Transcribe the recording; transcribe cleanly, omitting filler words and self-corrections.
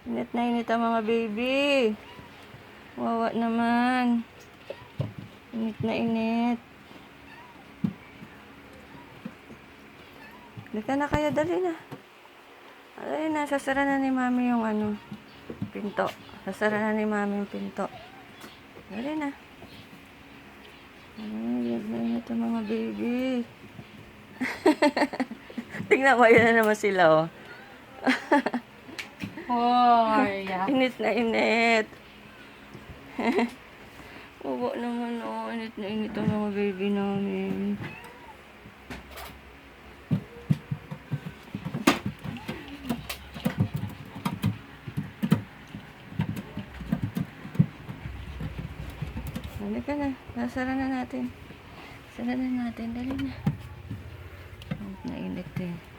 Init na init ang mga baby. Wawa naman. Init na init. Dito na kayo, dali na. Dali na, sasara na ni mami yung pinto. Sasara na ni mami yung pinto. Dali na. Ay, init na init ang mga baby. Tingnan mo, yun na naman sila, oh. Hoy, Init na init. Wawa naman, oh. Init na init ang mga baby namin. Halika na. Nasara na natin. Sara na natin. Dali na. Init na init eh.